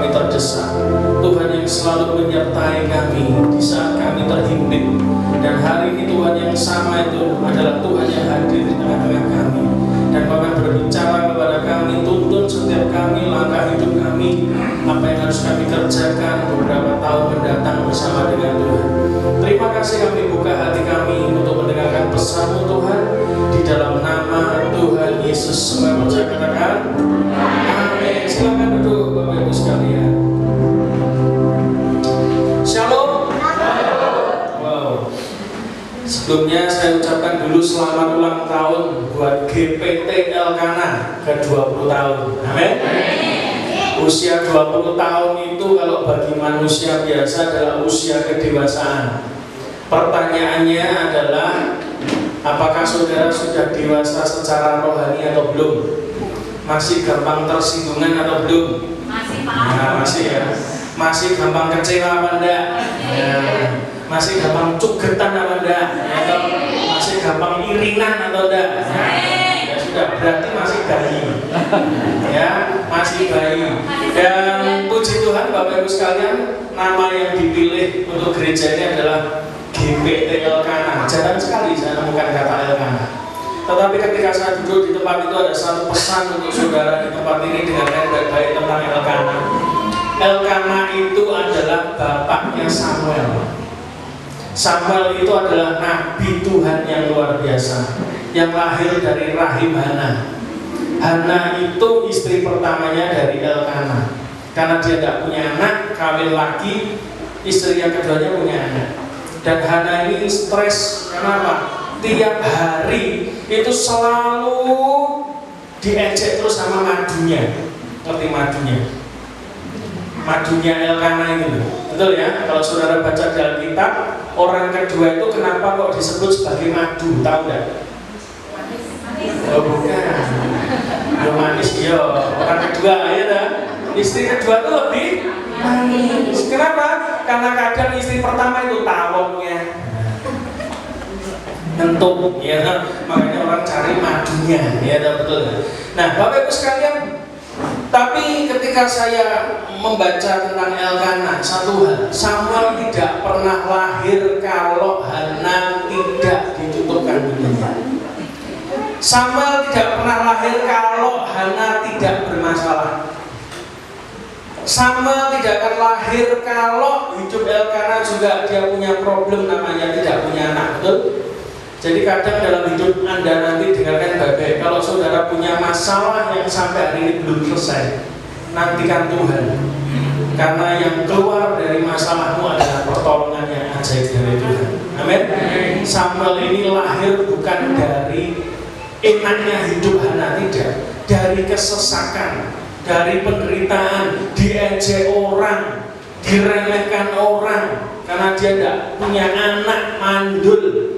kami terdesak, Tuhan yang selalu menyertai kami di saat kami terhimpit. Dan hari ini Tuhan yang sama itu adalah Tuhan yang hadir di tengah-tengah kami dan bahkan berbicara kepada kami, tuntun setiap kami, langkah hidup kami, apa yang harus kami kerjakan beberapa tahun mendatang bersama dengan Tuhan. Terima kasih kami buka hati kami untuk mendengarkan pesan-Mu Tuhan, di dalam nama Tuhan Yesus. Semua percaya katakan amin. Silakan duduk Bapak Ibu sekalian. Shalom. Wow. Sebelumnya saya ucapkan dulu selamat ulang tahun buat GPT Elkanah ke 20 tahun. Amin. Usia 20 tahun itu kalau bagi manusia biasa adalah usia kedewasaan. Pertanyaannya adalah, apakah saudara sudah dewasa secara rohani atau belum? Masih gampang tersinggungan atau belum? Masih, Pak. Nah, masih ya. Masih gampang kecewa apa enggak? Masih gampang cugetan apa enggak? Atau masih gampang irinan atau enggak? Ya sudah, berarti masih bayi. Ya, masih bayi. Dan puji Tuhan Bapak Ibu sekalian, nama yang dipilih untuk gereja ini adalah GPT Elkanah. Jarang sekali saya nemukan kata Elkanah. Tetapi ketika saya duduk di tempat itu, ada satu pesan untuk saudara di tempat ini dengan baik-baik tentang Elkanah. Elkanah itu adalah bapaknya Samuel. Samuel itu adalah nabi Tuhan yang luar biasa, yang lahir dari rahim Hana. Hana itu istri pertamanya dari Elkanah. Karena dia tidak punya anak, kawin lagi, istri yang keduanya punya anak. Dan Hana ini stres, kenapa? Tiap hari itu selalu diejek terus sama madunya. Ngerti madunya? Madunya Elkanah itu, betul ya? Kalau saudara baca di Alkitab, orang kedua itu kenapa kok disebut sebagai madu? Tahu nggak? Oh bukan. Yo manis yo. Orang kedua ya dah. Istri kedua itu lebih manis. Kenapa? Karena kadang istri pertama itu tawonnya ngentuk, ya, makanya orang cari madunya, ya, betul. Nah, Bapak Ibu sekalian, tapi ketika saya membaca tentang Elkanah, satu hal, Samuel tidak pernah lahir kalau Hana tidak ditutup kandungannya. Samuel tidak pernah lahir kalau Hana tidak bermasalah. Samuel tidak akan lahir kalau hidup Elkanah juga dia punya problem namanya tidak punya anak, betul? Jadi kadang dalam hidup Anda nanti dengarkan baik-baik, kalau saudara punya masalah yang sampai hari ini belum selesai, nantikan Tuhan. Karena yang keluar dari masalahmu adalah pertolongan yang ajaib dari Tuhan. Amin. Samuel ini lahir bukan dari enaknya hidup Hana, tidak, dari kesesakan, dari penderitaan, diejek orang, diremehkan orang, karena dia tidak punya anak, mandul.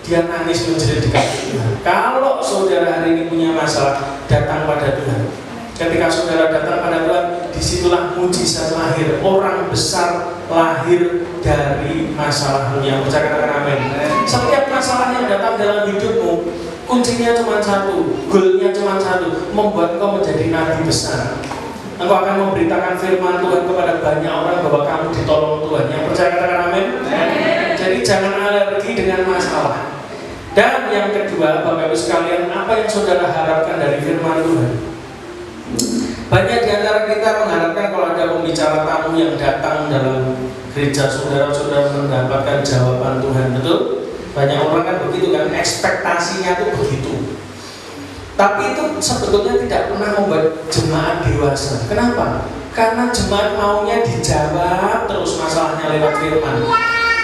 Dia nangis menjerit di kaki Tuhan. Kalau saudara hari ini punya masalah, datang pada Tuhan. Ketika saudara datang pada Tuhan, disitulah mujizat lahir. Orang besar lahir dari masalahmu. Yang percaya katakan amin. Setiap masalah yang datang dalam hidupmu, kuncinya cuma satu, goalnya cuma satu, membuat engkau menjadi nabi besar. Engkau akan memberitakan firman Tuhan kepada banyak orang bahwa kamu ditolong Tuhan. Yang percaya katakan amin. Jadi jangan alergi dengan masalah. Dan yang kedua, Bapak Ibu sekalian, apa yang saudara harapkan dari firman Tuhan? Banyak di antara kita mengharapkan kalau ada pembicara tamu yang datang dalam gereja saudara-saudara mendapatkan jawaban Tuhan, betul? Banyak orang kan begitu kan, ekspektasinya tuh begitu. Tapi itu sebetulnya tidak pernah membuat jemaat dewasa. Kenapa? Karena jemaat maunya dijawab terus masalahnya lewat firman.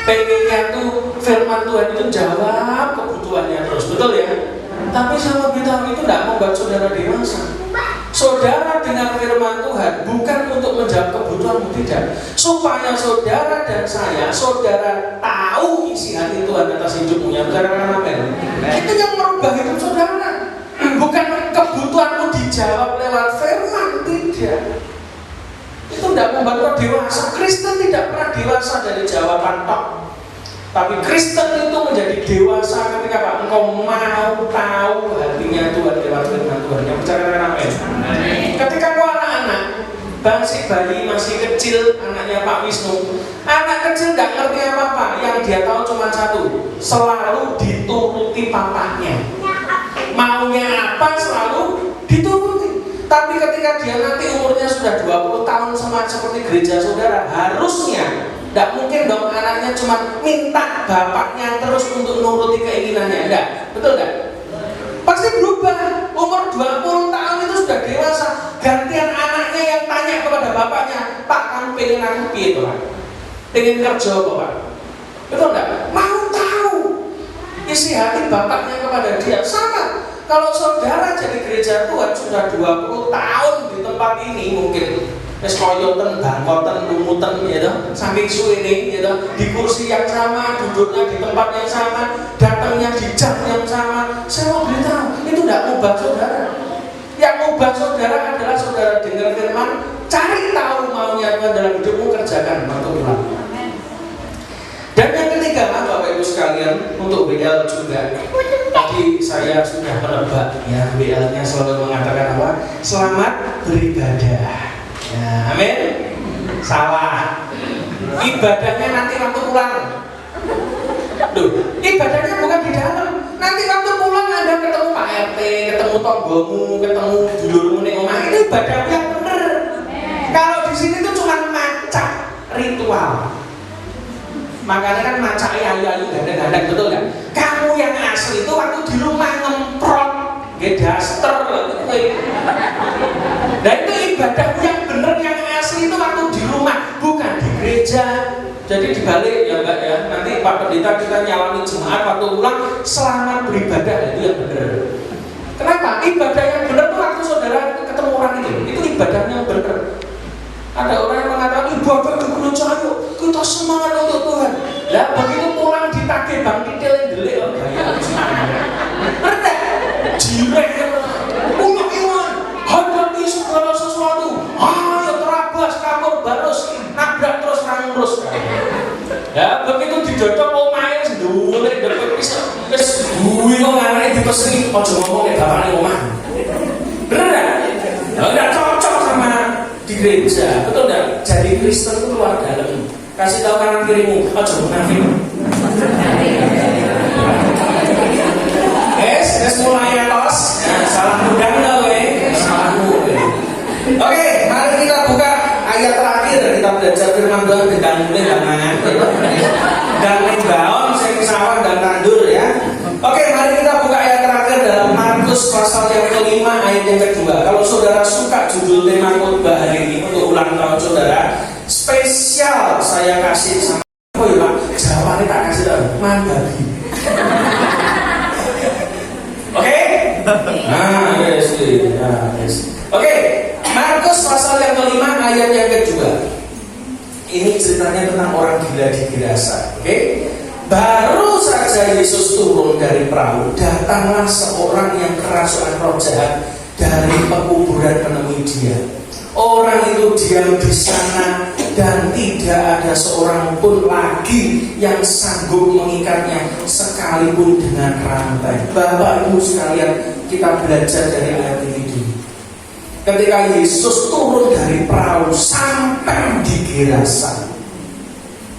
Pengennya tuh firman Tuhan itu jawab kebutuhannya terus, betul ya? Tapi sama kita itu tidak membuat saudara dewasa. Saudara dengar firman Tuhan bukan untuk menjawab kebutuhanmu, tidak. Supaya saudara dan saya, saudara tahu isi hati Tuhan atas hidupmu. Ya, saudara, amin. Itu yang merubah hidup saudara. Bukan kebutuhanmu dijawab lewat firman, tidak. Itu tidak membuat kau dewasa. Kristen tidak pernah dewasa dari jawaban tok. Tapi Kristen itu menjadi dewasa ketika engkau mau tahu hatinya Tuhan lewat firman Tuhan. Yang percaya amin. Ketika kau anak-anak, Bangsi bayi masih kecil, anaknya Pak Wisnu. Anak kecil nggak ngerti apa-apa, yang dia tahu cuma satu, selalu dituruti papanya. Maunya apa selalu dituruti. Tapi ketika dia nanti umurnya sudah 20 tahun sama seperti gereja saudara, harusnya tidak mungkin dong anaknya cuma minta bapaknya terus untuk nuruti keinginannya. Enggak, betul enggak? Pasti berubah. Umur 20 tahun itu sudah dewasa. Gantian anaknya yang tanya kepada bapaknya, Pak, kamu pengen aku piye Pak? Pengen kerja apa Pak? Betul enggak? Mau tahu isi hati bapaknya kepada dia. Sama. Kalau saudara jadi gereja Tuhan sudah 20 tahun di tempat ini, mungkin wis koyoten, bangkoten, lumuten ya toh, saking suwene ya toh, di kursi yang sama, duduknya di tempat yang sama, datangnya di jam yang sama. Saya mau beritahu, itu tidak mubah saudara. Yang mubah saudara adalah saudara dengar firman, cari tahu maunya Tuhan dalam hidupmu, kerjakan waktu pulang. Dan yang ketiga, Bapak Ibu sekalian, untuk WL juga. Tadi saya sudah menebak ya, WL-nya selalu mengatakan apa? Selamat beribadah. Ya, amin. Salah. Ibadahnya nanti waktu pulang. Duh, ibadahnya bukan di dalam. Nanti waktu pulang Anda ketemu Pak RT, ketemu tonggomu, ketemu dulurmu ning omah, itu ibadah yang benar. Kalau di sini tuh cuma macak ritual. Makanya kan macai ayu-ayu gandeng-gandeng, betul kan? Kamu yang asli itu waktu di rumah ngemprot, daster. Dan itu ibadah yang benar yang asli itu waktu di rumah, bukan di gereja. Jadi dibalik ya Mbak ya. Nanti Pak Pendeta kita nyalami jemaat waktu pulang, selamat beribadah, itu yang benar. Kenapa? Ibadah yang benar itu waktu saudara ketemu orang itu ibadahnya yang benar. Ada orang yang mengatakan ibadah di gereja ayo kita semangat untuk Tuhan. Lah begitu pulang ditagih Bang Titil yang delik kok gaya. Ngerti? Jirek punya iman, hadapi segala sesuatu. Ayo terabas kabur barus nabrak terus rangurus. Ya begitu didodok omahe ndhuwure ndepet pisau. Wis duwi kok anake dipeseni aja ngomong nek bapakne omah. Bener enggak? Enggak cocok sama di gereja, betul enggak? Jadi Kristen itu keluar dalam. Kasih tahu kanan kirimu, aja munafik. Es mulai atos. Nah, salah mudang kowe, salahmu. Oke, mari kita buka ayat terakhir. Kita belajar firman Tuhan dengan tangan. Dan membaon sing sawah dan tandur ya. Oke, mari kita buka ayat terakhir dalam Markus pasal yang kelima ayat yang kedua. Kalau saudara suka judul tema khotbah hari ini untuk ulang tahun saudara, spesial saya kasih sama oh ya Pak, jawabannya tak kasih tahu mandagi. Oke? Nah, yes. Oke, Markus pasal yang kelima ayat yang kedua. Ini ceritanya tentang orang gila di Gerasa. Oke? Baru saja Yesus turun dari perahu, datanglah seorang yang kerasukan roh jahat dari pekuburan menemui dia. Orang itu diam di sana dan tidak ada seorang pun lagi yang sanggup mengikatnya sekalipun dengan rantai. Bapak Ibu sekalian, kita belajar dari ayat ini dulu. Ketika Yesus turun dari perahu sampai di Gerasa,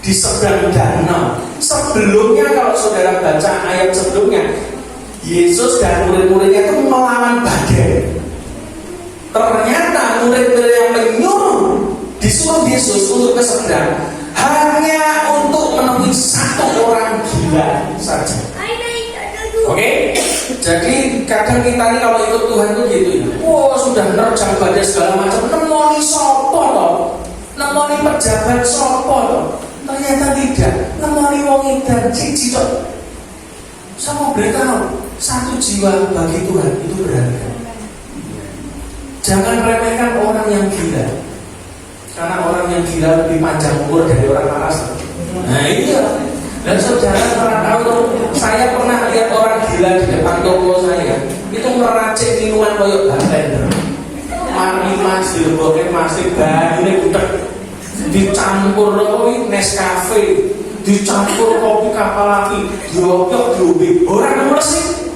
di seberang danau. Sebelumnya kalau saudara baca ayat sebelumnya, Yesus dan murid-muridnya itu melawan badai. Ternyata murid-murid yang menyuruh disuruh Yesus untuk ke seberang hanya untuk menemui satu orang gila saja. Oke? Jadi kadang kita ini kalau ikut Tuhan itu gitu ya. Wah sudah nerjang badai segala macam, nemoni sopo toh, nemoni pejabat sopo toh. Ternyata tidak, nemoni wong edan siji toh. Saya mau beritahu, satu jiwa bagi Tuhan itu berharga. Jangan remehkan orang yang gila, karena orang yang gila lebih panjang umur dari orang waras. Nah iya. Dan saudara pernah tahu, saya pernah lihat orang gila di depan toko saya. Itu meracik minuman koyok bartender. Mari mas, dilebokke masih banyune butek. Dicampur kopi Nescafe, dicampur kopi kapal api, diopok diombe. Orang mresik.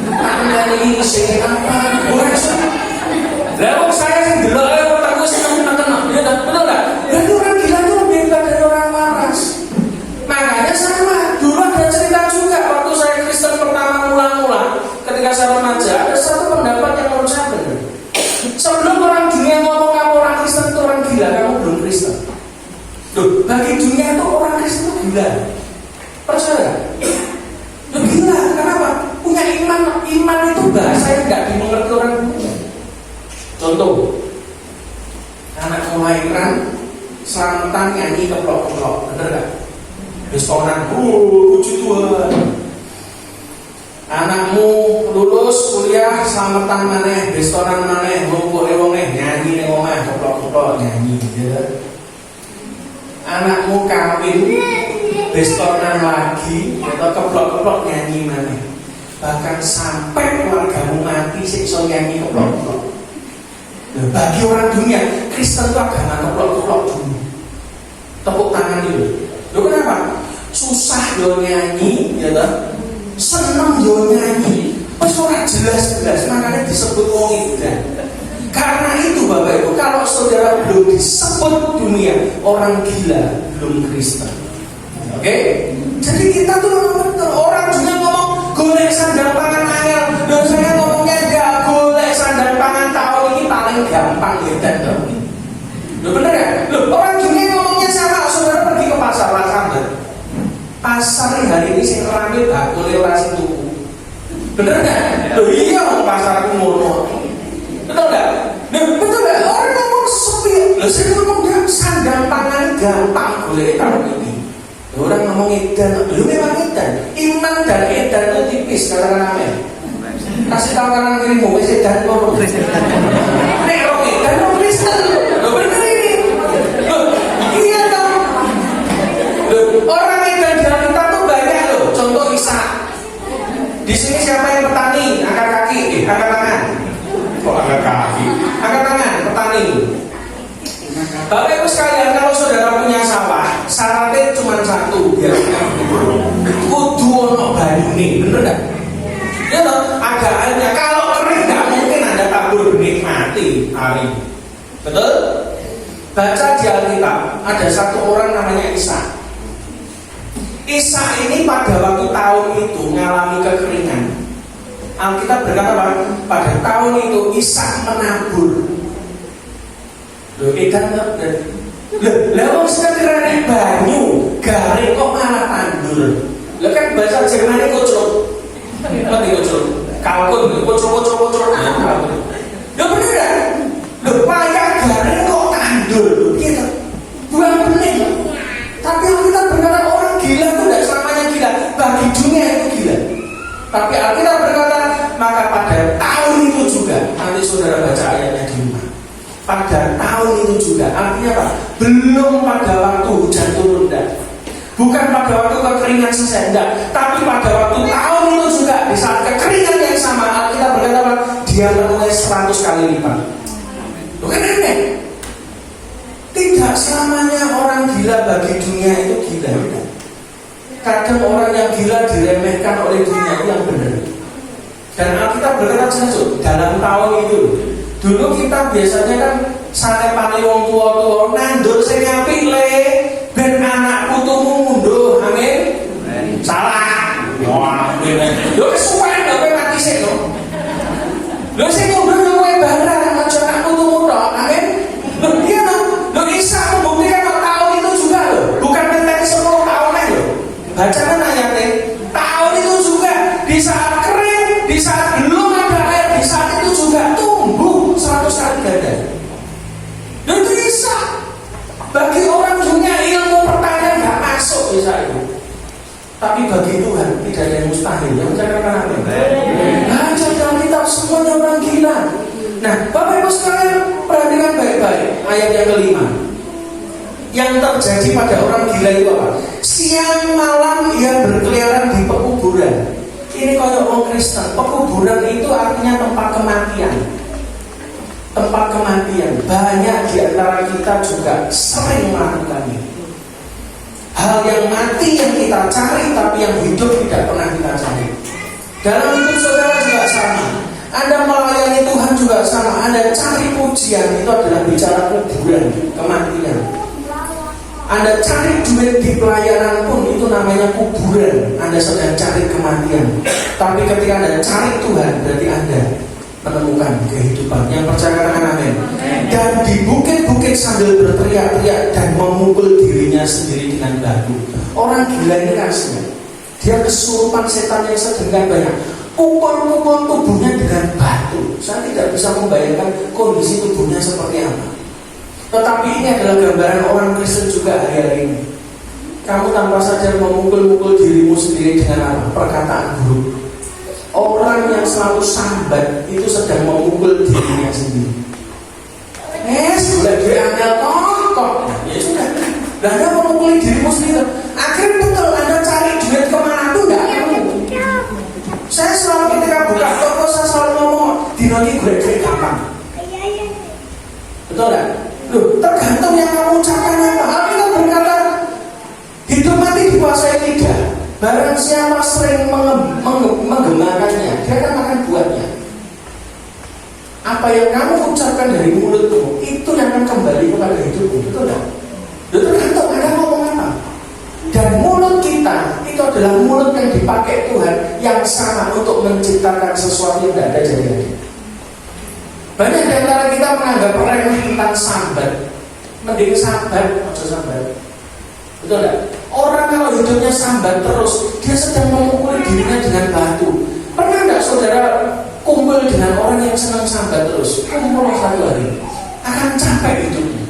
Ini sing apa? Ora sih. Lah saya sing delok kok aku seneng tenan. belum Kristen. Loh, bagi dunia itu orang Kristen itu gila. Percaya? Loh, gila, kenapa? Punya iman itu bahasa yang nggak dimengerti orang dunia. Contoh, anak kelahiran selamatan nyanyi keplok-keplok, bener gak? Bestonan, puji Tuhan. Anakmu lulus kuliah selamatan maneh, bestonan maneh, ngumpul wonge nyanyi ning omah keplok-keplok nyanyi, ya. Anakmu kawin bestonan lagi atau keplok-keplok nyanyi maneh. Bahkan sampai keluargamu mati sik iso nyanyi keplok-keplok. Nah, bagi orang dunia, Kristen itu agama keplok-keplok dulu. Tepuk tangan dulu. Loh kenapa? Susah yo nyanyi, ya toh? Seneng yo nyanyi. Wis ora jelas-jelas, makanya disebut wong edan. Karena itu Bapak Ibu, kalau saudara belum disebut dunia orang gila, belum Kristen. Oke? Jadi kita tuh orang dunia ngomong golek sandal pangan angel, dan saya ngomongnya enggak golek sandal pangan tahun ini paling gampang ya dan loh bener ya? Loh orang dunia ngomongnya sama, saudara pergi ke pasar Sambat. Pasar hari ini sing rame bakul ora sing tuku. Bener enggak? Loh iya pasarku ngono. Betul enggak? Nah, betul enggak? Orang ngomong sepi. Loh saya ngomong dia sandal pangan gampang golek tahun ini. Orang ngomong edan, lu memang edan. Iman dan edan itu tipis kadang-kadang ya. Kasih tahu kanan kirimu, wes edan kok. Nek orang edan orang Kristen, lo bener ini. Lo iya dong. Orang edan di Alkitab tuh banyak loh. Contoh Isa. Di sini siapa yang petani? Angkat kaki, angkat tangan. Kok angkat kaki? Angkat tangan, petani. Bapak Ibu sekalian, kalau saudara punya sawah, syaratnya cuma satu, biar kudu ono banyune, bener enggak? Ya toh, ada airnya. Kalau kering nggak mungkin ada tabur benih mati hari. Betul? Baca di Alkitab, ada satu orang namanya Isa. Isa ini pada waktu tahun itu mengalami kekeringan. Alkitab berkata apa? Pada tahun itu Isa menabur. Loh, ikan tak lewat sekarang banyu garing kok malah tandur. Lo kan bahasa Jerman itu kocok, apa nih kocok? Kalkun, kocok. Lo bener kan? Lo payah garing kok tandur, gitu. Buang benih. Tapi Alkitab berkata orang gila itu tidak selamanya gila. Bagi dunia itu gila. Tapi Alkitab berkata maka pada tahun itu juga, nanti saudara baca ayatnya di rumah. Pada tahun itu juga, artinya apa? Belum pada waktu hujan turun, enggak. Bukan pada waktu kekeringan selesai, enggak. Tapi pada waktu tahun itu juga, di saat kekeringan yang sama, Alkitab berkata apa? Dia menuai 100 kali lipat. Bukan aneh. Tidak selamanya orang gila bagi dunia itu gila. Kadang orang yang gila diremehkan oleh dunia itu yang benar. Dan Alkitab berkata jelas, dalam tahun itu dulu kita biasanya kan sate paling wong tua nandur sing apik le ben anak putumu mundur, amin. Salah. Wah, lho kesuwen lho kowe mati sik lho. Lho sing mundur kowe barang aja anak putumu tok, amin. Lho iya lho, lho Isa membuktikan tahun itu juga lho, bukan menteri 10 tahun lho. Bacakan ayatnya, tahun itu juga di saat kering, di saat belum ada air, di saat itu juga tumbuh 100 kali ganda. Dan itu bisa. Bagi orang punya ilmu pertanian nggak masuk bisa itu. Tapi bagi Tuhan tidak ada yang mustahil. Yang cakapkan apa? Baca dalam kitab semuanya orang gila. Nah, Bapak Ibu sekalian perhatikan baik-baik ayat yang kelima. Yang terjadi pada orang gila itu apa? Siang malam ia berkeliaran di pekuburan. Ini kayak orang Kristen. Pekuburan itu artinya tempat kematian. Tempat kematian. Banyak di antara kita juga sering melakukannya. Hal yang mati yang kita cari, tapi yang hidup tidak pernah kita cari. Dalam hidup saudara juga sama. Anda melayani Tuhan juga sama. Anda cari pujian, itu adalah bicara kuburan, kematian. Anda cari duit di pelayanan pun itu namanya kuburan. Anda sedang cari kematian. Tapi ketika Anda cari Tuhan, berarti Anda menemukan kehidupan. Yang percaya katakan amin. Dan di bukit-bukit sambil berteriak-teriak dan memukul dirinya sendiri dengan batu. Orang gila ini kasihan. Dia kesurupan setan yang sedemikian banyak. Pukul-pukul tubuhnya dengan batu. Saya tidak bisa membayangkan kondisi tubuhnya seperti apa. Tetapi ini adalah gambaran orang Kristen juga hari-hari ini. Kamu tanpa sadar memukul-mukul dirimu sendiri dengan apa? Perkataan buruk. Orang yang selalu sambat itu sedang memukul dirinya sendiri. Sudah diambil kok. Ya sudah. Anda memukul dirimu sendiri. Akhirnya betul Anda cari duit kemana tuh nggak perlu. Saya selalu ketika buka toko saya selalu ngomong dinoni gue gampang. Betul nggak? Loh, tergantung yang kamu ucapkan apa. Alkitab berkata hidup mati dikuasai lidah. Barang siapa sering menggemakannya, dia akan makan buahnya. Apa yang kamu ucapkan dari mulutmu, itu yang akan kembali kepada hidupmu. Betul nggak? Loh, tergantung Anda ngomong apa. Dan mulut kita itu adalah mulut yang dipakai Tuhan yang sama untuk menciptakan sesuatu yang tidak ada jadi. Banyak di antara kita menganggap remeh tentang sambat. Mending sambat, maksud sambat. Betul nggak? Orang kalau hidupnya sambat terus, dia sedang memukul dirinya dengan batu. Pernah nggak saudara kumpul dengan orang yang senang sambat terus? Kumpul satu hari, akan capek hidupnya.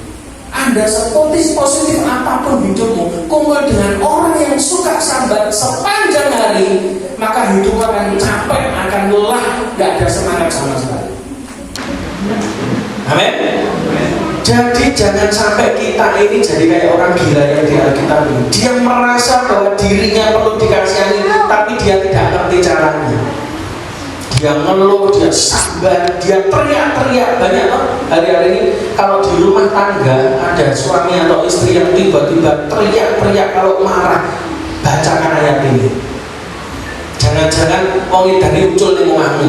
Anda sepositif apapun hidupmu, kumpul dengan orang yang suka sambat sepanjang hari, maka hidup akan capek, akan lelah, nggak ada semangat sama sekali. Amin. Jadi jangan sampai kita ini jadi kayak orang gila yang di Alkitab ini. Dia merasa bahwa dirinya perlu dikasihani, tapi dia tidak ngerti caranya. Dia ngeluh, dia sambat, dia teriak-teriak. Banyak loh hari-hari ini kalau di rumah tangga ada suami atau istri yang tiba-tiba teriak-teriak kalau marah, bacakan ayat ini. Jangan-jangan wong idane ucul ning omahmu.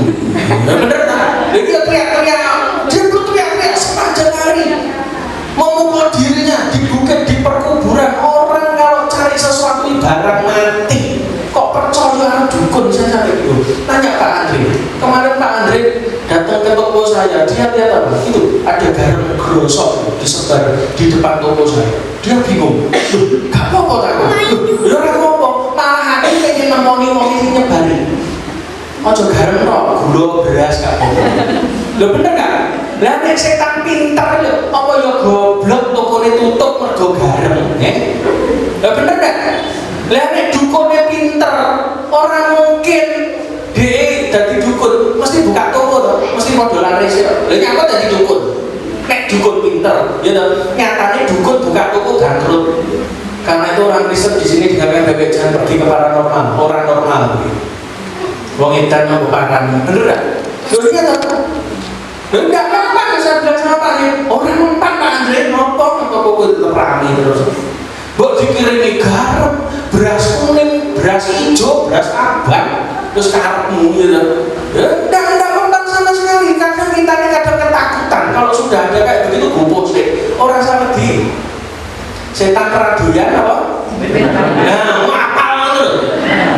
Bener tak? Dia teriak-teriak, dia teriak-teriak sepanjang hari. Memukul dirinya di bukit, di perkuburan. Orang kalau cari sesuatu barang mati, kok percaya dukun? Saya sampai gitu. Tanya Pak Andre. Kemarin Pak Andre datang ke toko saya, dia lihat apa? Itu ada garam grosok disebar di depan toko saya. Dia bingung. Gak apa-apa tak? Ya ora apa-apa. Malah aku pengen nemongi-mongi nyebari. Ojo garam no, gula beras gak apa-apa. Lho bener gak? Lah nek setan pinter lho, apa ya goblok tokone tutup mergo garam, nggih? Lah bener gak? Lah nek dukune pinter, orang mungkin dhewe dadi dukun, mesti buka toko to, mesti padha laris ya. Lah nyapa dadi dukun? Nek dukun pinter, ya to. Nyatane dukun buka toko bangkrut. Karena itu orang Kristen di sini dikatakan bebek jangan pergi ke paranormal, orang normal. Wong edan mau paran, bener gak? Lho iya to. Enggak mempan, saya bilang sama Pak Andre. Orang mempan Pak Andre, ngopong toko tetap rame terus. Mbok dikirimi garam, beras kuning, beras hijau, beras abang, terus karepmu gitu. Enggak mempan sama sekali. Kadang kita ini kadang ketakutan kalau sudah ada kayak begitu gopos sih. Orang sama di setan keraduyan apa? Nah, apal itu.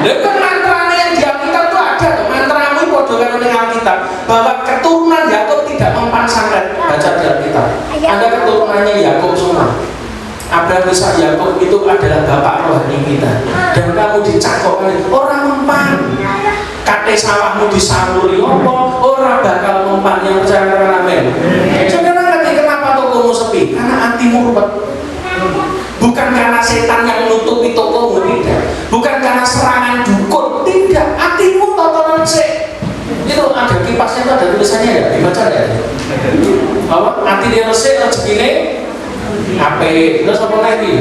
Lha kan mantrane yang di Alkitab itu ada tuh. Mantramu padha karo ning Alkitab bahwa keturunan Yakub tidak mempan sangat. Baca di Alkitab. Ada keturunannya Yakub semua. Abraham, Ishak, Yakub itu adalah bapak rohani kita. Dan kamu dicakokkan orang mempan. Kate sawahmu disamuri apa? Orang bakal mempan. Yang percaya katakan amin. Saudara ngerti kenapa tokomu sepi? Karena hatimu ruwet. Bukan karena setan yang menutupi tokomu, tidak. Bukan karena serangan dukun, tidak. Hatimu totonan sik. Itu ada kipasnya, itu ada tulisannya ya, dibaca ya. Apa? Hati dia resik, rezekine ape. Terus apa lagi?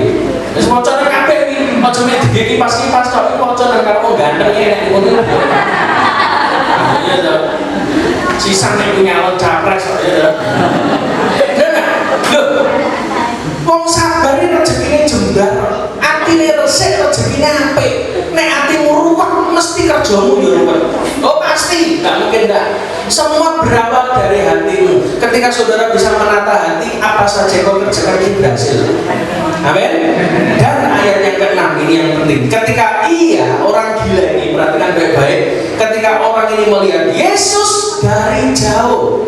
Terus mocone kabeh iki, aja mek dige kipas-kipas tok, mocone karo ganteng nek ngono. Iya to. Sisa nek nyalon capres kok ya. Lho. Wong sabar iki rezekine jembar, atine resik rezekine apik. Nek atimu ruwet mesti kerjamu yo ruwet. Oh pasti, enggak mungkin enggak. Semua berawal dari hatimu. Ketika saudara bisa menata hati, apa saja kau kerjakan itu berhasil. Amin. Dan ayat yang ke-6 ini yang penting. Ketika orang gila ini, perhatikan baik-baik. Ketika orang ini melihat Yesus dari jauh.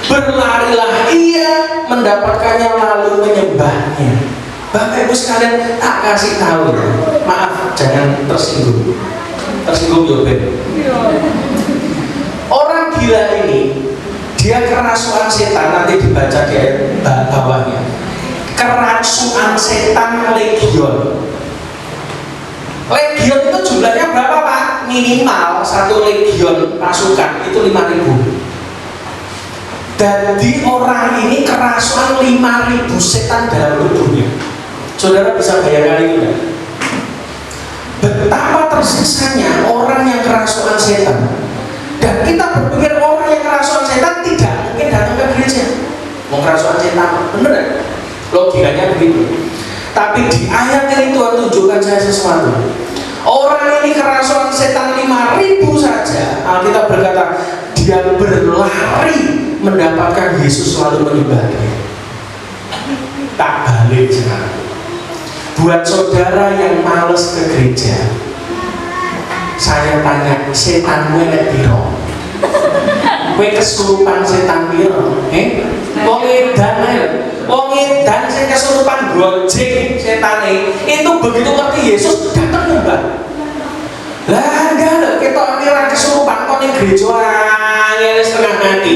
Berlarilah ia mendapatkannya lalu menyembahnya. Bapak Ibu sekalian, tak kasih tahu ya. Maaf, jangan tersinggung. Tersinggung Yoben. Orang gila ini, dia kerasukan setan, nanti dibaca di ayat bawahnya. Kerasukan setan legion. Legion itu jumlahnya berapa Pak? Minimal satu legion pasukan itu 5.000. Jadi orang ini kerasukan 5.000 setan dalam tubuhnya. Saudara bisa bayangkan itu kan? Betapa tersiksanya orang yang kerasukan setan. Dan kita berpikir orang yang kerasukan setan tidak mungkin datang ke gereja. Mau kerasukan setan, bener ya? Logikanya begitu. Tapi di ayat ini Tuhan tunjukkan saya sesuatu. Orang ini kerasukan setan 5.000 saja. Alkitab berkata dia berlari mendapatkan Yesus selalu menyembahnya. Tak balik sekarang. Buat saudara yang males ke gereja, saya tanya, setan gue nek piro? Gue kesurupan setan piro? Wong edan ae. Wong edan sing kesurupan gojek setane, itu begitu ngerti Yesus datang nyembah. Lah enggak lho, ketok ora kesurupan kok ning gereja angel setengah mati.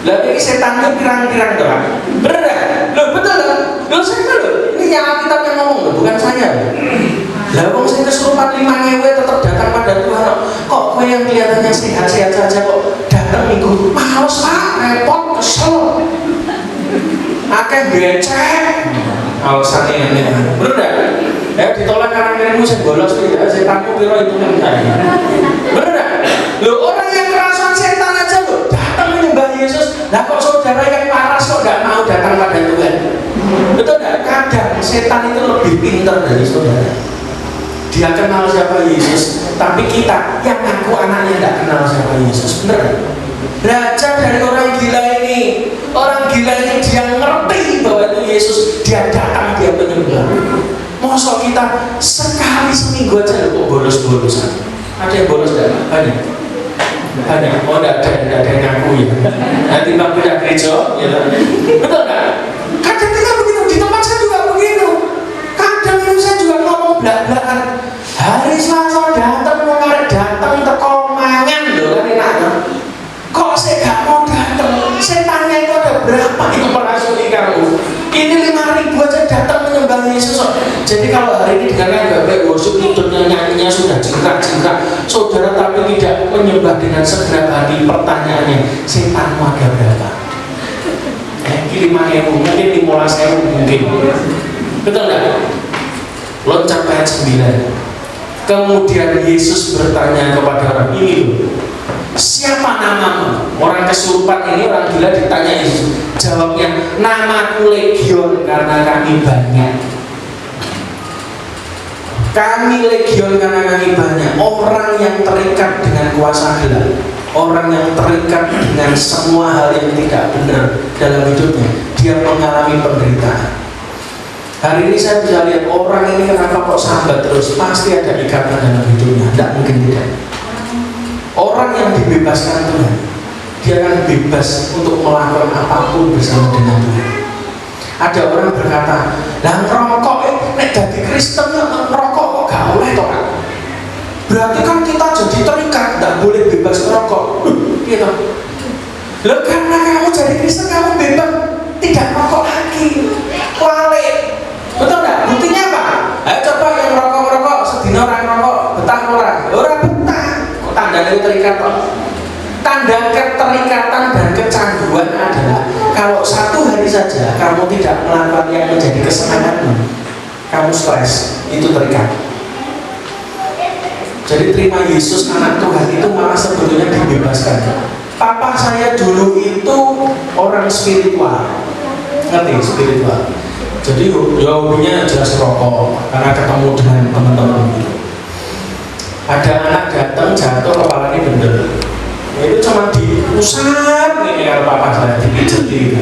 Lah iki setannya pirang-pirang to, Pak? Bener enggak? Loh betul lho. Loh saya lho. Ini yang Alkitab yang ngomong lho, bukan saya. Lah wong sing kesurupan 5.000 tetap datang pada Tuhan. Kok kowe yang kelihatannya sehat-sehat saja kok datang minggu? Males Pak, repot, kesel. Akeh becek. Alasannya ini. Bener enggak? Ditolak karena kirimmu sing bolos iki ya, setanmu piro itu kan saya. Bener enggak? Loh orang yang kerasukan setan aja loh datang menyembah Yesus. Lah kok saudara yang waras kok enggak mau datang pada Tuhan? Betul enggak? Kadang setan itu lebih pintar dari saudara. Dia kenal siapa Yesus, tapi kita yang ngaku anaknya enggak kenal siapa Yesus. Bener enggak? Belajar dari orang gila ini. Orang gila ini dia ngerti bahwa itu Yesus, dia datang, dia menyembah. Masa kita sekali seminggu aja kok bolos-bolosan? Ada yang bolos enggak? Banyak. Banyak. Oh enggak ada yang ngaku ya. Nanti bang pindah gereja, ya. Betul enggak? Kadang kita begitu, di tempat saya juga begitu. Kadang saya juga ngomong belak-belakan. Hari Selasa datang, mau datang teko mangan loh kan enak. Kok saya gak mau datang? Saya tanya itu ada berapa itu merasuni kamu? Ini 5.000 aja datang menyembah Yesus. Jadi kalau hari ini dengarkan baik worship tutupnya nyanyinya sudah jingkrak-jingkrak, saudara tapi tidak menyembah dengan segenap hati, pertanyaannya setanmu ada berapa? Ini 5.000, mungkin 15.000 mungkin. Betul nggak? Loncat ayat 9. Kemudian Yesus bertanya kepada orang ini, siapa namamu? Orang kesurupan ini, orang gila ditanya Yesus. Jawabnya, namaku Legion karena kami banyak. Kami legion karena kami banyak. Orang yang terikat dengan kuasa gelap, orang yang terikat dengan semua hal yang tidak benar dalam hidupnya, dia mengalami penderitaan. Hari ini saya bisa lihat orang ini kenapa kok sambat terus, pasti ada ikatan dalam hidupnya. Tidak mungkin tidak. Orang yang dibebaskan Tuhan, dia akan bebas untuk melakukan apapun bersama dengan Tuhan. Ada orang berkata, lah ngerokok nek jadi Kristen ngerokok kok gak oleh toh kan? Berarti kan kita jadi terikat, tidak boleh bebas ngerokok. Gitu. Loh karena kamu jadi Kristen kamu bebas tidak merokok lagi. Wale. Betul nggak? Buktinya apa? Ayo coba yang merokok sedina orang rokok betah orang betah. Kok tanda itu terikat toh? Tanda keterikatan dan kecanduan adalah kalau satu hari saja kamu tidak melakukan yang menjadi kesenanganmu, kamu stres, itu terikat. Jadi terima Yesus anak Tuhan itu malah sebetulnya dibebaskan. Papa saya dulu itu orang spiritual, ngerti spiritual. Jadi ya hobinya jelas rokok karena ketemu dengan teman-teman gitu. Ada anak datang jatuh kepalanya bener. Itu cuma diusap nih kalau papa saya dipijat gitu.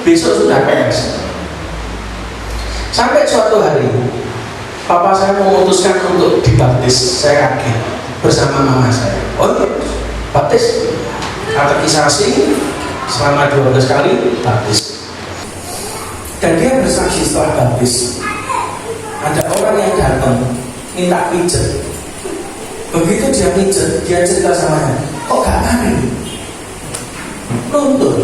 Besok sudah PS. Sampai suatu hari papa saya memutuskan untuk dibaptis. Saya kaget bersama mama saya. Oh baptis? katekisasi selama 12 kali baptis. Dan dia bersaksi setelah baptis, ada orang yang datang minta pijet. Begitu dia pijet, dia cerita sama saya, kok gak mandi? Luntur.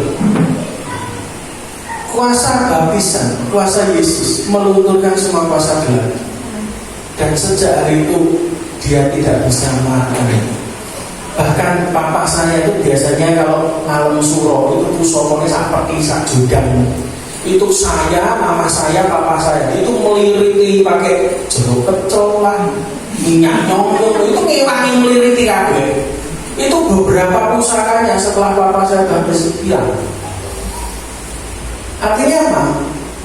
Kuasa baptisan, kuasa Yesus melunturkan semua kuasa gelap. Dan sejak hari itu dia tidak bisa makan. Bahkan papa saya itu biasanya kalau malam suro itu pusokonya seperti sak judang. Itu saya, mama saya, papa saya itu meliriti pakai jeruk pecel lah, minyak nyongkok, itu ngewangi meliriti kabeh. Itu beberapa pusakanya setelah papa saya baptis hilang. Artinya apa?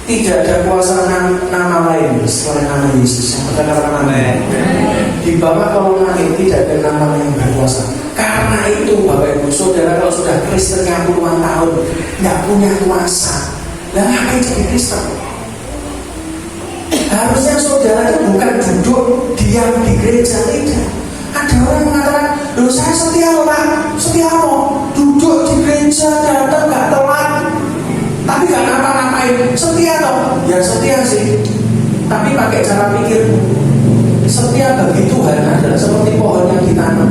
Tidak ada kuasa nama lain selain nama Yesus. Yang pertama nama di bawah kolong langit tidak ada nama lain yang berkuasa. Karena itu Bapak Ibu Saudara, kalau sudah Kristen yang puluhan tahun nggak punya kuasa, lah ngapain jadi Kristen? Harusnya saudara itu bukan duduk diam di gereja, tidak. Ada orang yang mengatakan, loh saya setia loh Pak, setia loh, duduk di gereja datang nggak telat, tapi gak ngapa-ngapain, setia toh? Ya setia sih, tapi pakai cara pikir. Setia bagi Tuhan adalah seperti pohon yang ditanam.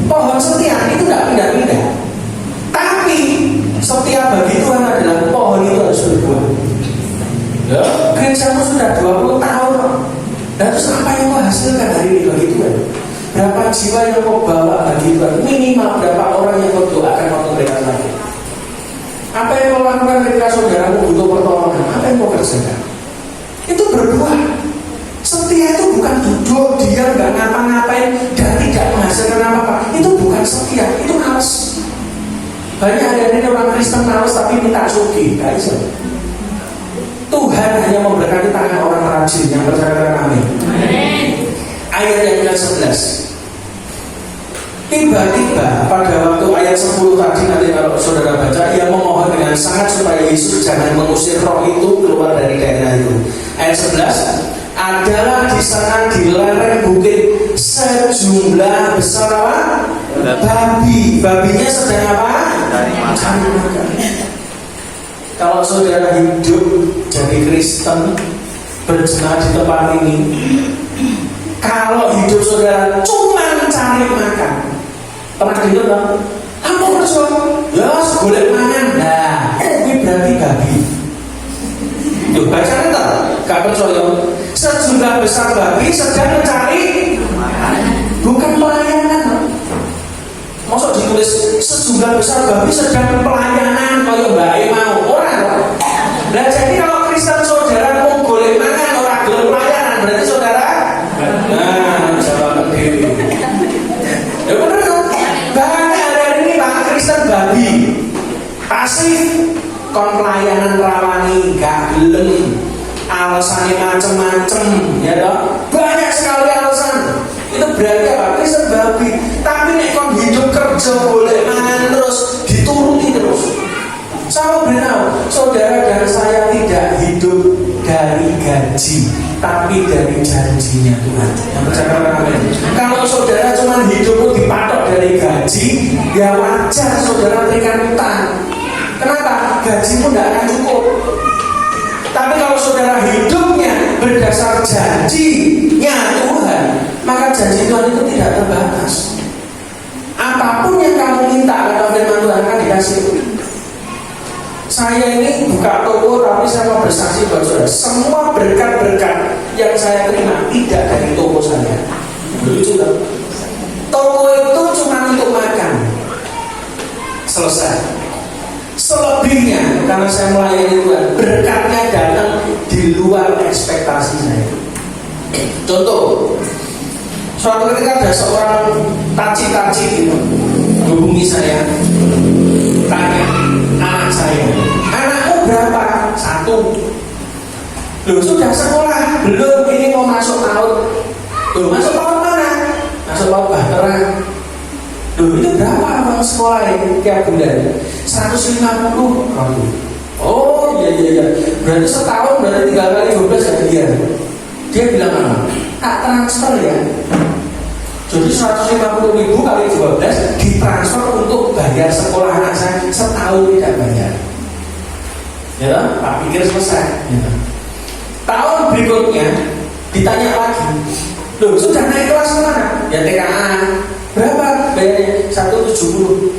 Pohon setia itu gak pindah-pindah, tapi setia bagi Tuhan adalah pohon itu harus berbuah. Ya, gerejamu sudah 20 tahun, dan terus apa yang kau hasilkan hari ini bagi Tuhan? Berapa jiwa yang kau bawa bagi Tuhan? Minimal berapa orang yang kau doakan waktu mereka lagi? Apa yang kau lakukan ketika saudaramu butuh pertolongan? Apa yang kau kerjakan? Itu berbuah. Setia itu bukan duduk diam gak ngapa-ngapain dan tidak menghasilkan apa-apa. Itu bukan setia, itu males. Banyak hari ini orang Kristen males tapi minta sugi, gak bisa. Tuhan hanya memberkati tangan orang rajin yang percaya amin. Ayat yang ke-11. Tiba-tiba pada waktu ayat 10 tadi, nanti kalau saudara baca, ia memohon dengan sangat supaya Yesus jangan mengusir roh itu keluar dari daerah itu. Ayat 11, adalah di sana di lereng bukit sejumlah besar apa? Babi. Babinya sedang apa? Cari makan. Kalau saudara hidup jadi Kristen, berjemaat di tempat ini, kalau hidup saudara cuma cari makan, pernah dengar kan? Apa persoalan? Ya, segolek mangan. Nah, ini berarti babi. Tuh, baca kan? Gak percaya. Sejumlah besar babi sedang mencari bukan pelayanan. Maksud ditulis sejumlah besar babi sedang pelayanan kalau Mbak E mau orang. Nah, jadi kalau Kristen saudara mau golek mangan orang gelem pelayanan, berarti saudara jawab diri. Ya bener dong. Banyak hari ini Pak Kristen babi pasif, kon pelayanan rawani gak gelem, alasannya macem-macem, ya dong. Banyak sekali alasan. Itu berarti apa? Kristen babi. Tapi nek kon hidup kerja boleh mangan terus, dituruti terus. Saya beritahu, saudara dan saya tidak hidup dari gaji, tapi dari janjinya Tuhan. Yang percaya amin. Kalau saudara cuma hidupmu dipatok dari gaji, ya wajar saudara berikan utang. Kenapa? Gajimu tidak akan cukup. Tapi kalau saudara hidupnya berdasar janjinya Tuhan, maka janji Tuhan itu tidak terbatas. Apapun yang kamu minta kata firman Tuhan akan dikasih. Saya ini buka toko, tapi saya mau bersaksi buat saudara, semua berkat-berkat yang saya terima tidak dari toko saya. Lucu kan? Toko itu cuma untuk makan, selesai. Selebihnya karena saya melayani Tuhan, berkatnya datang di luar ekspektasi saya. Contoh, suatu ketika ada seorang taci-taci gitu hubungi saya, tanya anak saya, anakmu berapa? 1. Loh, sudah sekolah? Belum, ini mau masuk tahun. Loh, masuk tahun mana? Masuk tahun Bahtera. Loh, itu berapa uang sekolah ini tiap bulan? 150. Oh iya, berarti setahun berarti 3 kali 12 ya dia. Dia bilang apa? Tak transfer ya. Jadi 150.000 kali 12 ditransfer untuk bayar sekolah anak saya setahun tidak bayar. Ya, tak pikir selesai. Ya. Tahun berikutnya ditanya lagi, loh sudah naik kelas mana? Ya TKA. Berapa bayarnya? 170.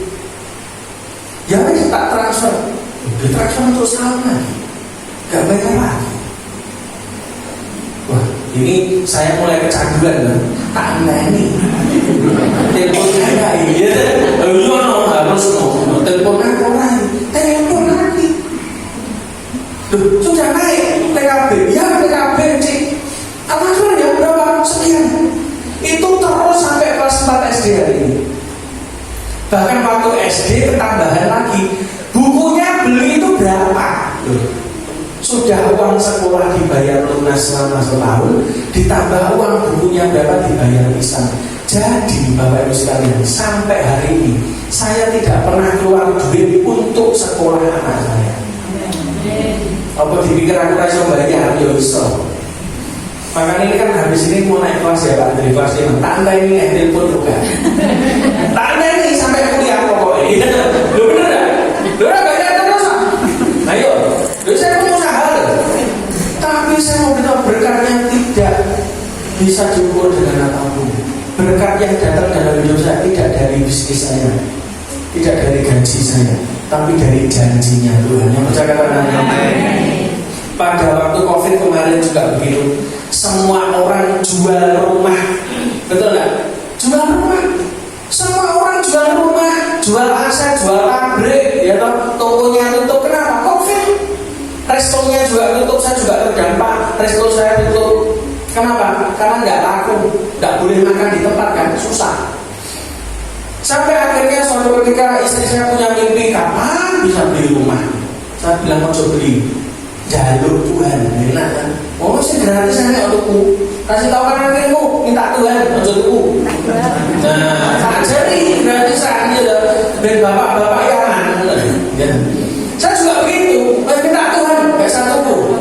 Ya wes tak transfer. Ditransfer untuk setahun lagi, gak bayar lagi. Wah, ini saya mulai kecanduan kan? Tak aneh. Telepon saya iya, harus telepon aku lagi, telepon lagi. Loh, sudah naik PKB, ya PKB cik. Transfernya berapa? Sekian. Itu terus sampai kelas 4 SD hari ini. Bahkan waktu SD ketambahan lagi. Bukunya beli itu berapa? Loh, sudah uang sekolah dibayar lunas selama setahun, ditambah uang bukunya berapa dibayar pisah. Jadi Bapak Ibu sekalian, sampai hari ini saya tidak pernah keluar duit untuk sekolah anak saya. Apa dipikir aku rasa bayar? Ya iso. Makanya ini kan habis ini mau naik kelas ya Pak, dari kelas 5. Tanda ini telepon juga. Tanda ini sampai kuliah pokoknya. Lu bener gak? Lu udah bayar terus lah. Ayo, lu saya mau usaha. Tapi saya mau bilang berkatnya tidak bisa diukur dengan apapun. Berkat yang datang dalam hidup saya tidak dari bisnis saya, tidak dari gaji saya, tapi dari janjinya Tuhan. Yang percaya katakan amin. Pada waktu COVID kemarin juga begitu. Semua orang jual rumah, betul nggak? Jual rumah. Semua orang jual rumah, jual aset, jual pabrik, ya toh. Tokonya tutup. Kenapa? COVID. Restonya juga tutup. Saya juga terdampak. Resto saya tutup. Kenapa? Karena nggak laku, nggak boleh makan di tempat kan, susah. Sampai akhirnya suatu ketika istri saya punya mimpi, kapan bisa beli rumah? Saya bilang mau coba beli. Jalur Tuhan, enak kan? Oh sih gratis hanya untukku. Kasih tahu kan ilmu, minta Tuhan untukku. Nah, tak jadi gratis aja dan bapak-bapak yang saya juga begitu, minta Tuhan, gak satu.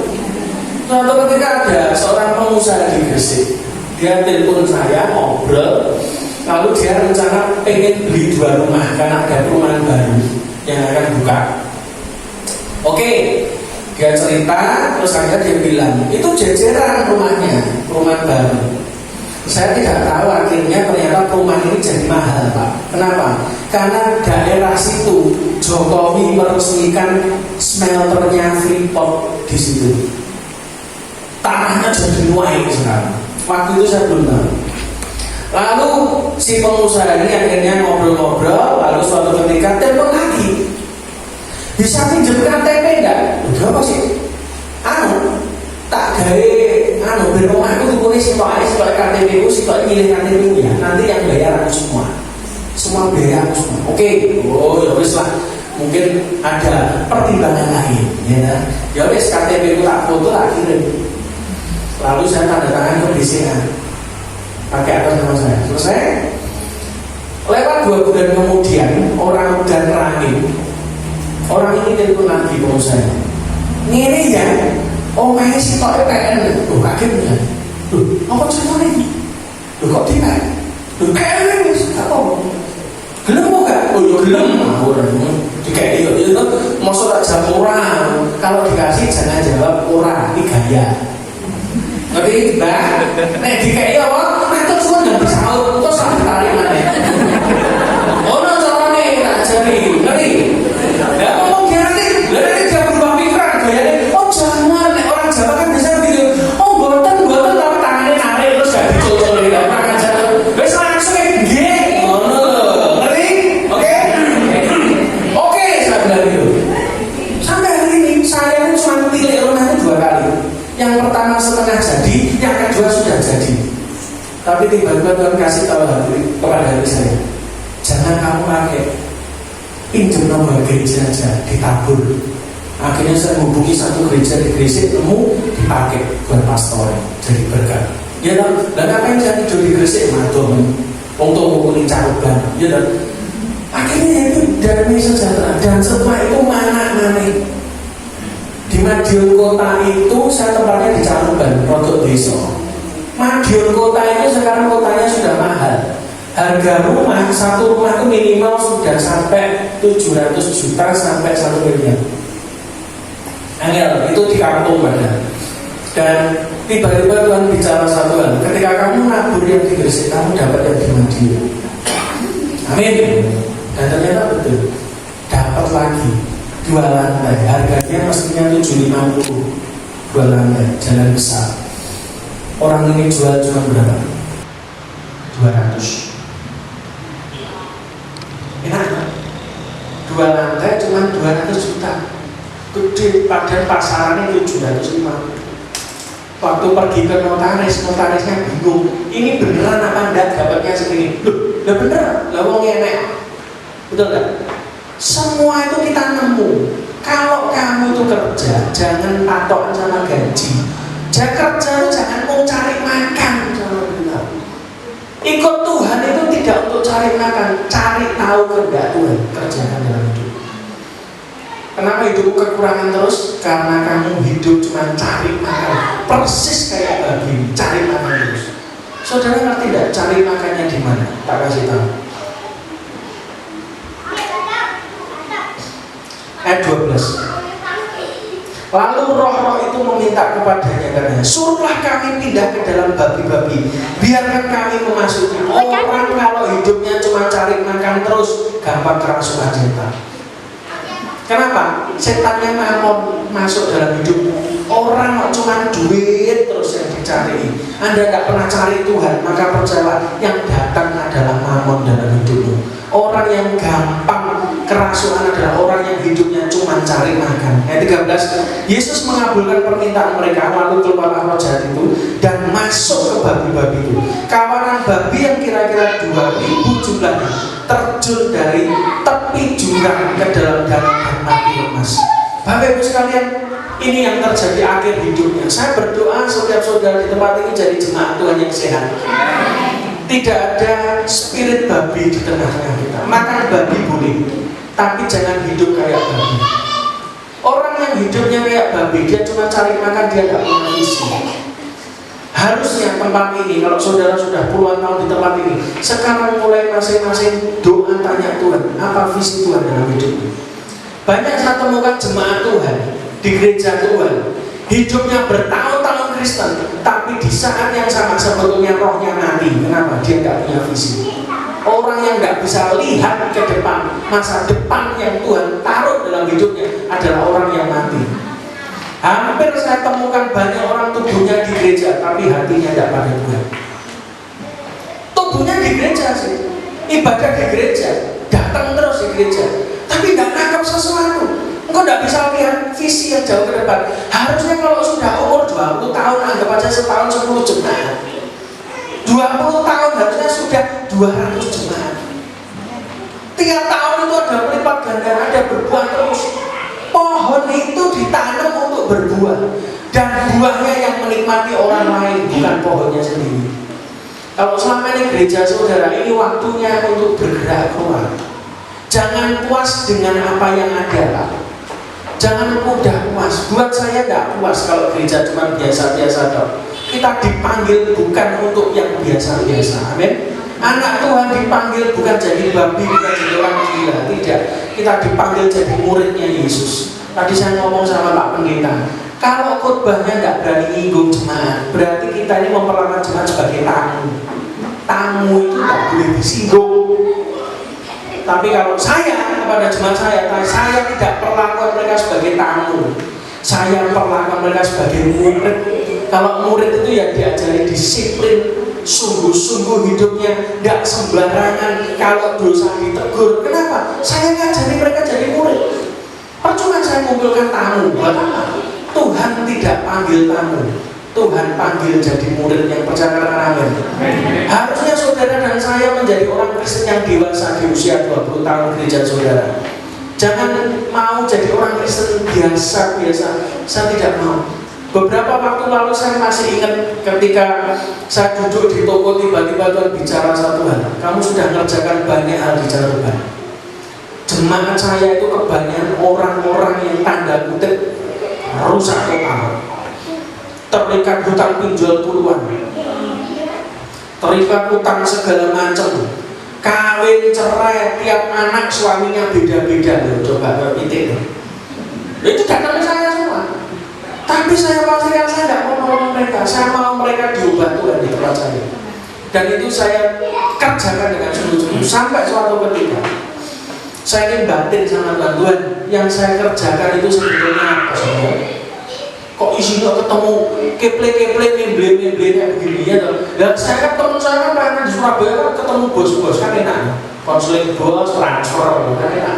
Suatu ketika ada seorang pengusaha di Gresik, dia telepon saya, ngobrol, lalu dia rencana pengen beli 2 rumah karena ada perumahan baru yang akan buka. Oke. Dia cerita, terus akhirnya dia bilang, itu jejeran rumahnya, perumahan baru. Saya tidak tahu akhirnya ternyata perumahan ini jadi mahal Pak. Kenapa? Karena daerah situ Jokowi meresmikan smelternya Freeport di situ. Tanahnya jadi naik sekarang. Waktu itu saya belum tahu. Lalu si pengusaha ini akhirnya ngobrol-ngobrol, lalu suatu ketika telepon lagi. Bisa pinjam KTP enggak? Udah apa sih? Tak gawe ben omahku tukune sitok KTP ku sitok milih KTP ya. Nanti yang bayar aku semua. Semua biaya aku semua. Oke. Oh ya wis lah. Mungkin ada pertimbangan lain ya. Ya wis KTP ku tak foto tak kirim. Lalu saya tanda tangan ke BCA. Pakai atas nama saya. Selesai. Lewat 2 bulan kemudian orang udah rahim. Orang ini telepon lagi pengusaha. Ini ya, omahnya si Tok PN. Loh kagetnya. Loh, apa ceritanya ini? Loh kok tidak? Loh kayak ini, apa? Gelem mau gak? Oh ya gelem. Dikayak itu, maksud tak jawab orang. Kalau dikasih jangan jawab orang, ini gaya. Ngerti? Nah, dikayak apa? Nah itu semua yang bisa terus sampai tarik mana? Oh no, caranya tak ajari. Ngerti? Ya ngomong nanti, lalu dia berubah pikiran gayanya. Oh jangan, orang Jawa kan bisa gitu. Oh boten tapi tangannya narik terus gak dicocol di lapangan jatuh. Wes langsung nggih, ngono lho. Ngerti? Oke? Oke, saya bilang gitu. Sampai hari ini saya cuma tilik rumah itu 2 kali. Yang pertama setengah jadi, yang kedua sudah jadi. Tapi tiba-tiba Tuhan kasih tahu kepada hati saya, jangan kamu pakai pinjam nomor gereja aja, ditabur. Akhirnya saya hubungi satu gereja di Gresik, nemu dipakai buat pastor, jadi berkat. Ya kan, dan ngapain saya tidur di Gresik? Madom, untuk mengumpulin cakupan. Ya kan, akhirnya itu damai sejahtera dan semua itu mana-mana. Di Madiun Kota itu saya tempatnya di Cakupan, Rodok Desa. Madiun Kota itu sekarang kotanya sudah mahal. Harga rumah, satu rumah itu minimal sudah sampai 700 juta sampai 1 miliar. Angel, itu di kampung ada. Dan tiba-tiba Tuhan bicara satu hal, ketika kamu nabur yang di Gresik, kamu dapat yang di Madiun. Amin. Dan ternyata betul, dapat lagi 2 lantai, harganya mestinya 750, 2 lantai, jalan besar. Orang ini jual cuma berapa? 200. Enak kan? 2 lantai cuma 200 juta. Gede, padahal pasarannya 750. Waktu pergi ke notarisnya bingung. Ini beneran apa enggak dapatnya segini? Loh bener, lah wong enek. Betul kan? Semua itu kita nemu. Kalau kamu itu kerja, jangan patokan sama gaji. Jangan kerja, jangan mau cari makan. Ikut Tuhan itu tidak untuk cari makan, cari tahu kehendak Tuhan, kerjakan dalam hidup. Kenapa hidupmu kekurangan terus? Karena kamu hidup cuma cari makan, persis kayak babi, cari makan terus. Saudara ngerti tidak cari makannya di mana? Tak kasih tahu. Ayat 12. Lalu roh-roh itu meminta kepadanya katanya, suruhlah kami pindah ke dalam babi-babi, biarkan kami memasuki. Orang kalau hidupnya cuma cari makan terus, gampang kerasukan setan. Kenapa? Setannya mau masuk dalam hidupmu. Orang cuma duit terus yang dicari. Anda tidak pernah cari Tuhan, maka percayalah yang datang adalah mamon dalam hidupmu. Orang yang gampang kerasukan adalah orang yang hidupnya cuma cari makan. Ayat 13, Yesus mengabulkan permintaan mereka, lalu keluarlah roh jahat itu dan masuk ke babi-babi itu. Kawanan babi yang kira-kira 2000 jumlahnya terjun dari tepi jurang ke dalam danau dan mati lemas. Bapak Ibu sekalian, ini yang terjadi akhir hidupnya. Saya berdoa setiap saudara di tempat ini jadi jemaat Tuhan yang sehat. Tidak ada spirit babi di tengah-tengah kita. Makan babi boleh, tapi jangan hidup kayak babi. Orang yang hidupnya kayak babi, dia cuma cari makan, dia tidak punya visi. Harusnya tempat ini, kalau saudara sudah puluhan tahun di tempat ini, sekarang mulai masing-masing doa tanya Tuhan, apa visi Tuhan dalam hidupmu. Banyak saya temukan jemaat Tuhan di gereja Tuhan, hidupnya bertahun-tahun Kristen, tapi di saat yang sama sebetulnya rohnya mati. Kenapa? Dia tidak punya visi. Orang yang tidak bisa lihat ke depan, masa depan yang Tuhan taruh dalam hidupnya adalah orang yang mati. Hampir saya temukan banyak orang tubuhnya di gereja, tapi hatinya tidak pada Tuhan. Tubuhnya di gereja sih, ibadah di gereja, datang terus di gereja, tapi tidak nangkap sesuatu. Engkau tidak bisa lihat visi yang jauh ke depan. Harusnya kalau sudah umur 20 tahun, anggap aja setahun 10 jemaat. 20 tahun harusnya sudah 200 jemaat. Tiap tahun itu ada melipat ganda, ada berbuah terus. Pohon itu ditanam untuk berbuah, dan buahnya yang menikmati orang lain, bukan pohonnya sendiri. Kalau selama ini gereja saudara, ini waktunya untuk bergerak keluar. Jangan puas dengan apa yang ada. Jangan mudah puas. Buat saya tidak puas kalau gereja cuma biasa-biasa dong. Kita dipanggil bukan untuk yang biasa-biasa. Amin. Anak Tuhan dipanggil bukan jadi babi, bukan jadi orang gila. Tidak. Kita dipanggil jadi muridnya Yesus. Tadi saya ngomong sama Pak Pendeta, kalau khotbahnya tidak berani nyinggung jemaat, berarti kita ini memperlakukan jemaat sebagai tamu. Tamu itu tidak boleh disinggung. Tapi kalau saya kepada jemaat saya tidak perlakukan mereka sebagai tamu. Saya perlakukan mereka sebagai murid. Kalau murid itu ya diajari disiplin, sungguh-sungguh hidupnya, tidak sembarangan. Kalau dosa ditegur, kenapa? Saya ngajari mereka jadi murid. Percuma saya mengumpulkan tamu, buat apa? Tuhan tidak panggil tamu, Tuhan panggil jadi murid yang percaya. Amin. Harusnya saudara dan saya menjadi orang Kristen yang dewasa di usia 20 tahun gereja saudara. Jangan mau jadi orang Kristen biasa-biasa. Saya tidak mau. Beberapa waktu lalu saya masih ingat ketika saya duduk di toko, tiba-tiba Tuhan bicara satu hal. Kamu sudah mengerjakan banyak hal di Cirebon. Jemaat saya itu kebanyakan orang-orang yang tanda kutip rusak total, terikat hutang pinjol puluhan. terikat utang segala macam, kawin cerai, tiap anak suaminya beda-beda loh, coba pitik loh. Itu datang ke saya semua. Tapi saya pastikan saya tidak mau nolong mereka, saya mau mereka diubah Tuhan di tempat saya. Dan itu saya kerjakan dengan sungguh-sungguh sampai suatu ketika saya ingin batin sama Tuhan, yang saya kerjakan itu sebetulnya apa saudara? Kok isinya ketemu keple-keple memble-memblenya begini ya toh? Dan saya kan teman saya kan di Surabaya kan ketemu bos-bos kan enak, konseling bos, transfer kan enak.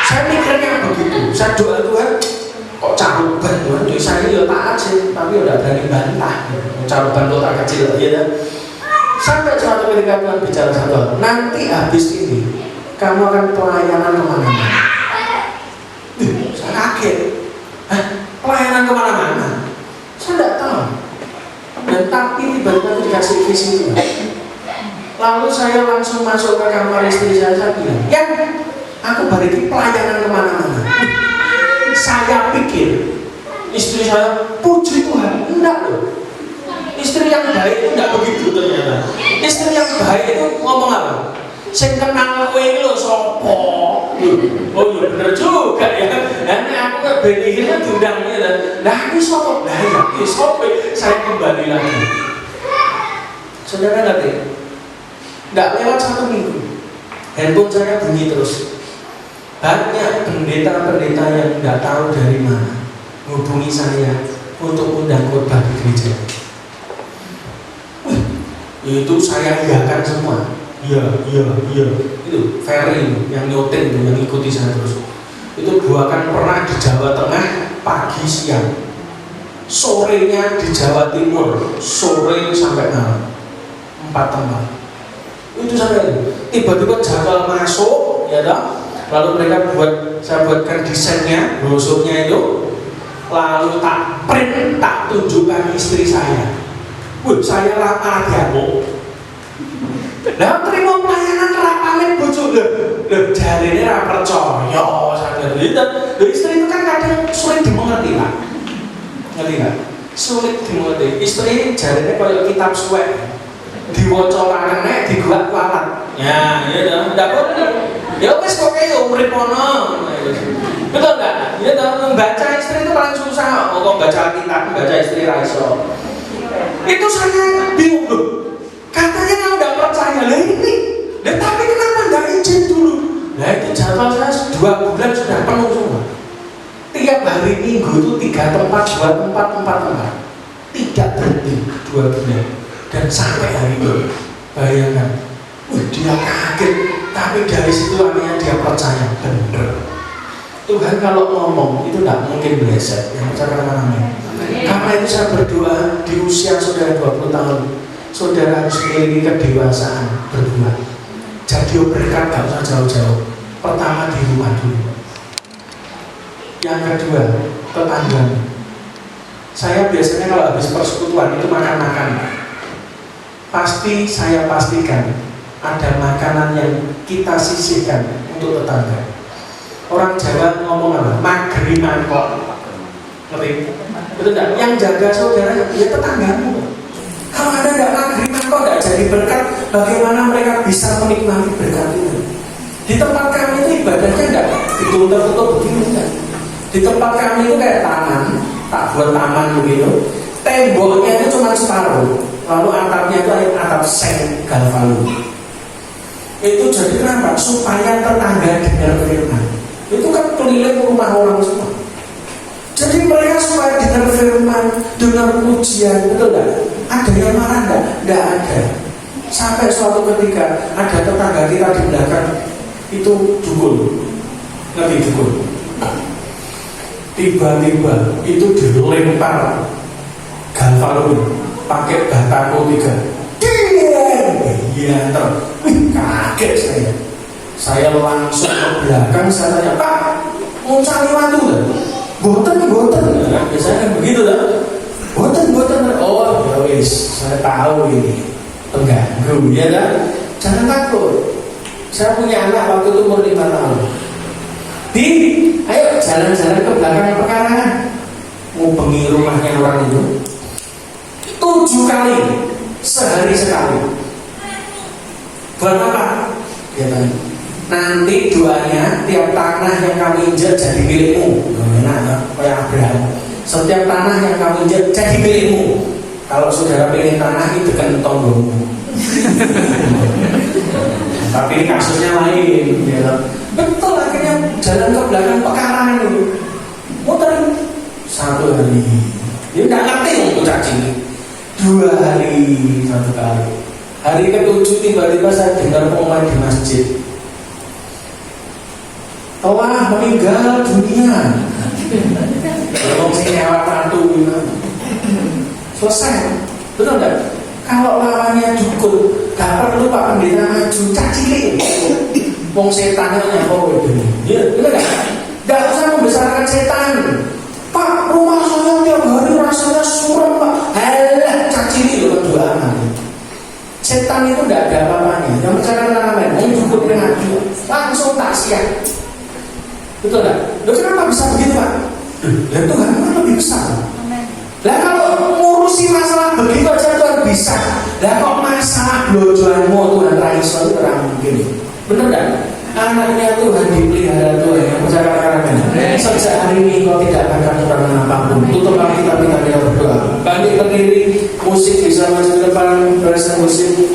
Saya mikirnya begitu, saya doa Tuhan, kok caruban Tuhan, jadi saya ya taat sih, tapi udah berani bantah. Caruban kota kecil ya. Sampai suatu ketika Tuhan bicara satu hal, nanti habis ini kamu akan pelayanan kemana-mana. Saya kaget. Pelayanan kemana-mana? Saya tidak tahu. Dan tapi tiba-tiba dikasih visi itu. Lalu saya langsung masuk ke kamar istri saya bilang, ya, aku balik pelayanan kemana-mana. Saya pikir istri saya, puji Tuhan, enggak loh. Istri yang baik itu enggak begitu ternyata. Istri yang baik itu ngomong apa? Sing kenal kowe iki lho sapa? Oh iya bener juga ya. Lah nek aku kok ben iki diundang ya. Lah iki sapa? Lah ya iki sapa? Saya kembali lagi. Saudara ngerti? Enggak lewat 1 minggu. Handphone saya bunyi terus. Banyak pendeta-pendeta yang enggak tahu dari mana hubungi saya untuk undang khotbah di gereja. Itu saya iakan semua. Iya. Itu Ferry yang nyoting itu, yang ikuti saya terus. Itu buahkan pernah di Jawa Tengah pagi siang, sorenya di Jawa Timur sore sampai malam, 4 tempat. Itu sampai tiba-tiba jadwal masuk, ya dah. Lalu mereka saya buatkan desainnya, brosurnya itu, lalu tak print, tak tunjukkan istri saya. Saya lamar diamuk. Lah terima pelayanan pamit bojo lho jarine ra percaya sadar itu. Istri itu kan kadang sulit dimengerti Pak. Ngerti enggak? Sulit dimengerti. Istri jarine kaya kitab suwek. Diwaca larene diguak kualat. Ya, ya toh. Ndak boleh. Ya wis kok kaya urip ono. Betul enggak? Ya toh membaca istri itu paling susah. Kok baca kitab, baca istri ra iso. Itu saya bingung loh. Katanya kamu tidak percaya lah ini. Tapi kenapa tidak izin dulu? Nah itu jadwal saya 2 bulan sudah penuh semua. Tiap hari Minggu itu 3 tempat, 2 tempat, 4 tempat. Tidak berhenti 2 bulan. Dan sampai hari itu, bayangkan, dia kaget. Tapi dari situ akhirnya dia percaya benar. Tuhan kalau ngomong itu tidak mungkin meleset. Yang percaya kata-kata karena itu saya berdoa di usia saudara 20 tahun, saudara harus memiliki kedewasaan berbuat. Jadi berkat gak usah jauh-jauh. Pertama di rumah dulu. Yang kedua, tetangga. Saya biasanya kalau habis persekutuan itu makan-makan. Pasti saya pastikan ada makanan yang kita sisihkan untuk tetangga. Orang Jawa ngomong apa? Magri mangkok. Ngerti? Betul enggak? Yang jaga saudara ya tetanggamu. Kalau Anda tidak magri mangkok tidak jadi berkat, bagaimana mereka bisa menikmati berkat itu? Di tempat kami itu ibadahnya enggak ditutup-tutup begini enggak. Di tempat kami itu kayak taman, tak buat taman begitu. Temboknya itu cuma separuh, lalu atapnya itu atap seng galvalu. Itu jadi kenapa? Supaya tetangga dengar firman. Itu kan keliling rumah orang semua. Jadi mereka supaya dengar firman, dengar pujian, betul enggak? Ada yang marah enggak? Enggak ada. Sampai suatu ketika ada tetangga kita di belakang itu dukul, ngerti dukul. Tiba-tiba itu dilempar galvalu pakai batako 3. Iya, kaget saya. Saya langsung ke belakang, saya tanya, Pak, mau cari waktu kan? Boten. Biasanya kan begitu kan? Boten. Oh, ya wis, saya tahu ini pengganggu, ya kan? Jangan takut. Saya punya anak waktu itu umur 5 tahun. Ayo jalan-jalan ke belakang pekarangan. Ngubengi rumahnya orang itu 7 kali. sehari sekali. Buat apa? Dia tanya. Nanti doanya tiap tanah yang kamu injak jadi milikmu. Enak, kayak Abraham. Setiap tanah yang kamu injak jadi milikmu. Kalau saudara pilih tanah itu kan tonggomu. Tapi ini kasusnya lain. Ya. Betul, akhirnya jalan ke belakang pekarangan itu. Muter 1 hari. Dia nggak ngerti untuk cacing. 2 hari 1 kali. Hari ke-7 tiba-tiba saya dengar pengumuman di masjid. Telah meninggal dunia. Kalau sini awak ratu selesai, betul nggak? Kalau lawannya dukun, gak perlu Pak Pendeta maju, cacilin. Wong setannya nyapa itu. Ya, betul nggak? Gak usah membesarkan setan. Pak, rumah saya tiap hari rasanya suram Pak. Halah, cacilin loh doa. Setan itu gak ada apa-apanya. Yang bicara tentang lain, mau dukun yang maju, langsung tak siap. Betul nggak? Loh kenapa bisa begitu Pak? Lah Tuhan kan lebih besar. Lah kalau ngurusi masalah begitu aja Tuhan bisa. Lah kok masalah blojoanmu Tuhan raiso itu orang mungkin. Bener nggak? Anaknya Tuhan dipelihara Tuhan yang percaya kata-kata. Sejak hari ini kau tidak akan kekurangan apapun. Tutup kita berdoa. Bangkit berdiri, musik bisa maju ke depan, berasa musik.